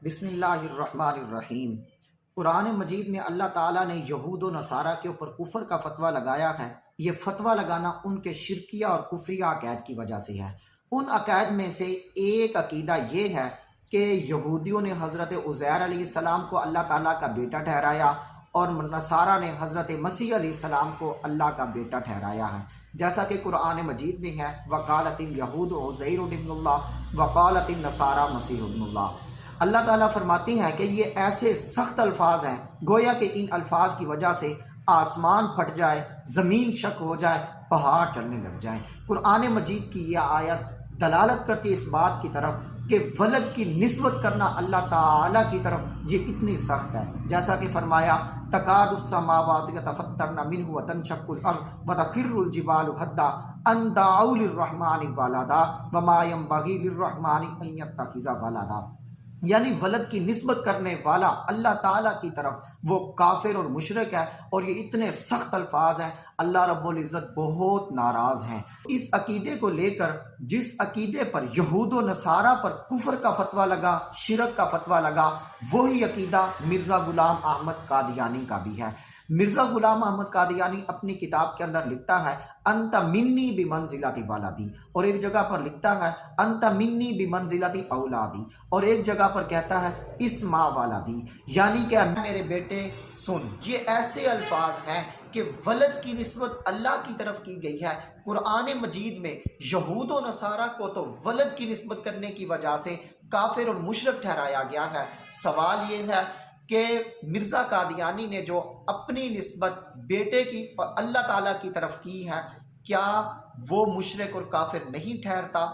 بسم اللہ الرحمن الرحیم۔ قرآن مجید میں اللہ تعالیٰ نے یہود و نصارہ کے اوپر کفر کا فتویٰ لگایا ہے۔ یہ فتویٰ لگانا ان کے شرکیہ اور کفریہ عقائد کی وجہ سے ہے۔ ان عقائد میں سے ایک عقیدہ یہ ہے کہ یہودیوں نے حضرت عزیر علیہ السلام کو اللہ تعالیٰ کا بیٹا ٹھہرایا اور نصارہ نے حضرت مسیح علیہ السلام کو اللہ کا بیٹا ٹھہرایا ہے، جیسا کہ قرآن مجید میں ہے وقالت الیہود عزیر ابن اللہ وقالت النصارى مسیح ابن اللہ۔ اللہ تعالیٰ فرماتے ہیں کہ یہ ایسے سخت الفاظ ہیں گویا کہ ان الفاظ کی وجہ سے آسمان پھٹ جائے، زمین شک ہو جائے، پہاڑ چلنے لگ جائیں۔ قرآن مجید کی یہ آیت دلالت کرتی ہے اس بات کی طرف کہ ولد کی نسبت کرنا اللہ تعالیٰ کی طرف یہ اتنی سخت ہے، جیسا کہ فرمایا تکاد السماوات یتفطرن منہ وتنشق الارض وتخر الجبال حدا ان دعوا للرحمن ولدا وما ينبغي للرحمن ان يتخذ ولدا، یعنی ولد کی نسبت کرنے والا اللہ تعالیٰ کی طرف وہ کافر اور مشرک ہے، اور یہ اتنے سخت الفاظ ہیں، اللہ رب العزت بہت ناراض ہیں۔ اس عقیدے کو لے کر جس عقیدے پر یہود و نصارہ پر کفر کا فتویٰ لگا، شرک کا فتویٰ لگا، وہی عقیدہ مرزا غلام احمد قادیانی کا بھی ہے۔ مرزا غلام احمد قادیانی اپنی کتاب کے اندر لکھتا ہے انت منی بمنزلۃ ولدی، اور ایک جگہ پر لکھتا ہے انت منی بمنزلۃ اولادی، اور ایک جگہ پر کہتا ہے اسما ولدی، یعنی کہ میرے بیٹے سن۔ یہ ایسے الفاظ ہیں کہ ولد کی نسبت اللہ کی طرف کی گئی ہے۔ قرآن مجید میں یہود و نصارہ کو تو ولد کی نسبت کرنے کی وجہ سے کافر اور مشرک ٹھہرایا گیا ہے۔ سوال یہ ہے کہ مرزا قادیانی نے جو اپنی نسبت بیٹے کی اور اللہ تعالیٰ کی طرف کی ہے، کیا وہ مشرک اور کافر نہیں ٹھہرتا؟